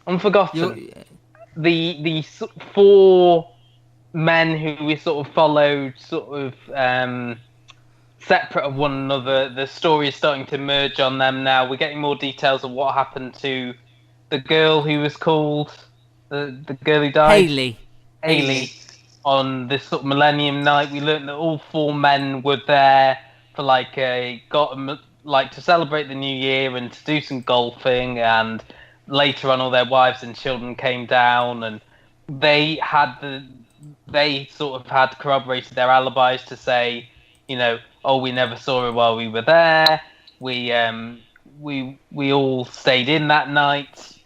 Unforgotten. The four men who we sort of followed, separate of one another. The story is starting to merge on them now. We're getting more details of what happened to the girl who was called the girl who died. Haley. On this sort of Millennium Night, we learned that all four men were there for to celebrate the new year and to do some golfing. And later on, all their wives and children came down, and they sort of had corroborated their alibis to say, oh, we never saw her while we were there. We all stayed in that night,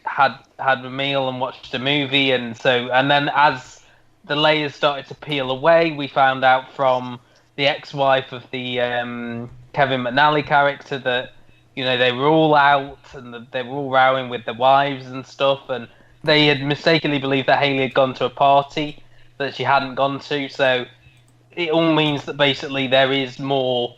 had a meal and watched a movie, and then as the layers started to peel away, we found out from the ex-wife of the Kevin McNally character that they were all out and they were all rowing with their wives and stuff, and they had mistakenly believed that Haley had gone to a party that she hadn't gone to. So it all means that basically there is more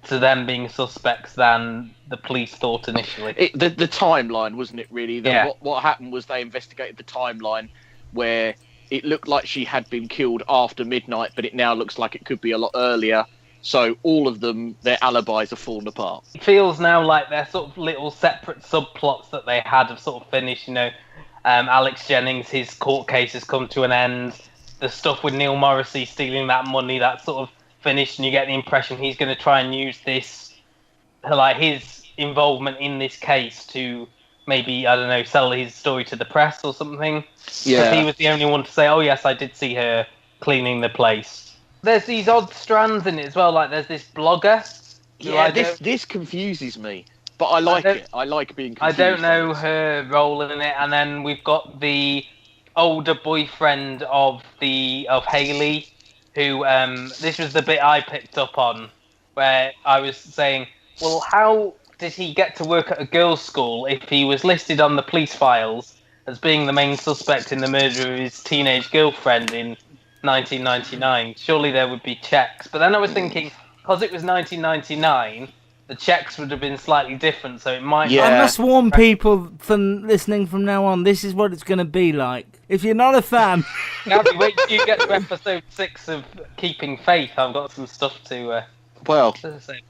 to them being suspects than the police thought initially. The timeline, wasn't it, really? What happened was they investigated the timeline where it looked like she had been killed after midnight, but it now looks like it could be a lot earlier. So all of them, their alibis have fallen apart. It feels now like they're sort of little separate subplots that they had have sort of finished. Alex Jennings, his court case has come to an end. The stuff with Neil Morrissey stealing that money, that's sort of finished, and you get the impression he's going to try and use this, like his involvement in this case, to maybe, I don't know, sell his story to the press or something. Yeah. Because he was the only one to say, oh yes, I did see her cleaning the place. There's these odd strands in it as well, like there's this blogger. Yeah, this confuses me, but I like it. I like being confused. I don't know her role in it, and then we've got the older boyfriend of Haley, who this was the bit I picked up on, where I was saying, well, how did he get to work at a girls' school if he was listed on the police files as being the main suspect in the murder of his teenage girlfriend in 1999? Surely there would be checks. But then I was thinking, because it was 1999, the checks would have been slightly different, so it might... I must warn people from listening from now on, this is what it's going to be like. If you're not a fan... Gabby, wait till you get to episode 6 of Keeping Faith. I've got some stuff to say about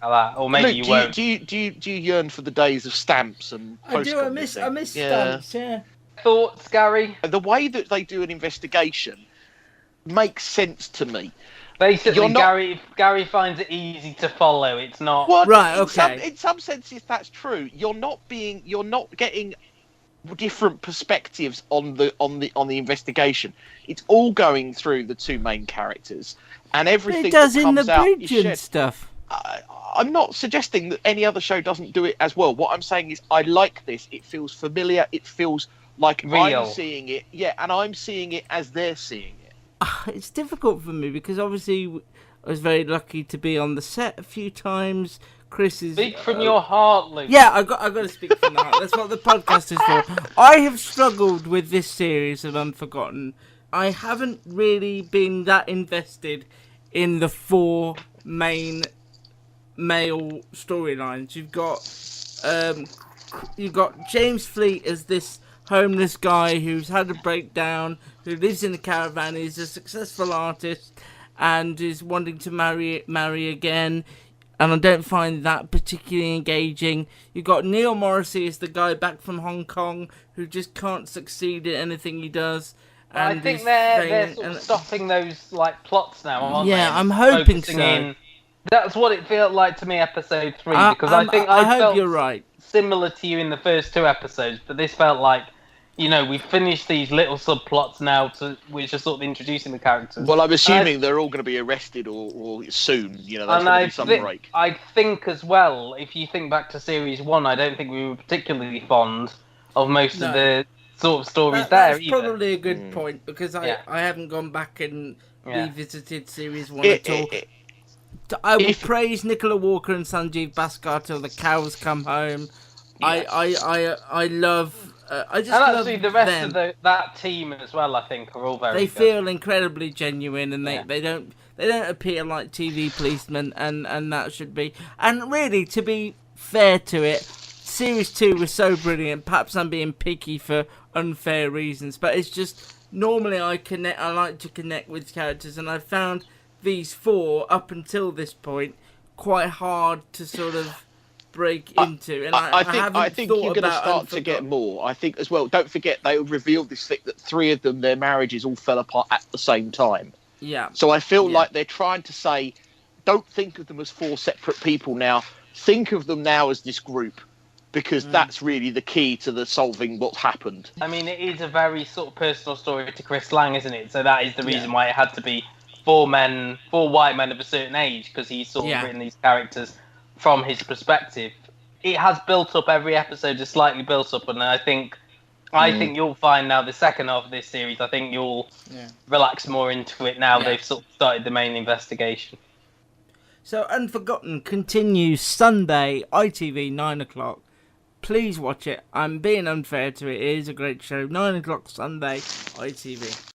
that. Or maybe you won't. Do you yearn for the days of stamps and I do, I miss stamps, yeah. Thoughts, Gary? The way that they do an investigation makes sense to me. Basically, Gary finds it easy to follow. It's not right. Okay. In some senses, that's true. You're not getting different perspectives on the investigation. It's all going through the two main characters, and everything it does that in comes the out bridge is and stuff. I'm not suggesting that any other show doesn't do it as well. What I'm saying is, I like this. It feels familiar. It feels like real. I'm seeing it. Yeah, and I'm seeing it as they're seeing it. It's difficult for me because obviously I was very lucky to be on the set a few times. Chris is... Speak from your heart, Luke. Yeah, I got to speak from the heart. That's what the podcast is for. I have struggled with this series of Unforgotten. I haven't really been that invested in the four main male storylines. You've got James Fleet as this homeless guy who's had a breakdown, who lives in a caravan, is a successful artist, and is wanting to marry again. And I don't find that particularly engaging. You've got Neil Morrissey as the guy back from Hong Kong who just can't succeed at anything he does. And I think they're sort of stopping those plots now, aren't they? Yeah, I'm hoping so. That's what it felt like to me, episode 3, because I hope felt you're right. Similar to you in the first 2 episodes, but this felt like, we've finished these little subplots now, which are sort of introducing the characters. Well, I'm assuming they're all going to be arrested or soon. There's going to be some break. I think as well, if you think back to Series 1, I don't think we were particularly fond of most of the sort of stories there either. That's probably a good point, because I haven't gone back and revisited Series 1 at all. I will praise Nicola Walker and Sanjeev Bhaskar till the cows come home. Yes. I love... I just and love actually, the rest them. of that team as well, I think, are all very They good. feel incredibly genuine, and they don't appear like TV policemen, and that should be. And really, to be fair to it, Series 2 was so brilliant. Perhaps I'm being picky for unfair reasons, but it's just normally I like to connect with characters, and I found these 4 up until this point quite hard to sort of break into. And I think you're going to start to get more. I think as well. Don't forget they revealed this thing that 3 of them, their marriages all fell apart at the same time. Yeah. So I feel like they're trying to say, don't think of them as 4 separate people now. Think of them now as this group, because that's really the key to the solving what's happened. I mean, it is a very sort of personal story to Chris Lang, isn't it? So that is the reason why it had to be 4 white men of a certain age, because he's sort of written these characters from his perspective. It has built up, every episode is slightly built up, and I think you'll find now the second half of this series, I think you'll relax more into it now they've sort of started the main investigation. So Unforgotten continues Sunday, ITV, 9 o'clock. Please watch it. I'm being unfair to it. It is a great show. 9 o'clock Sunday, ITV.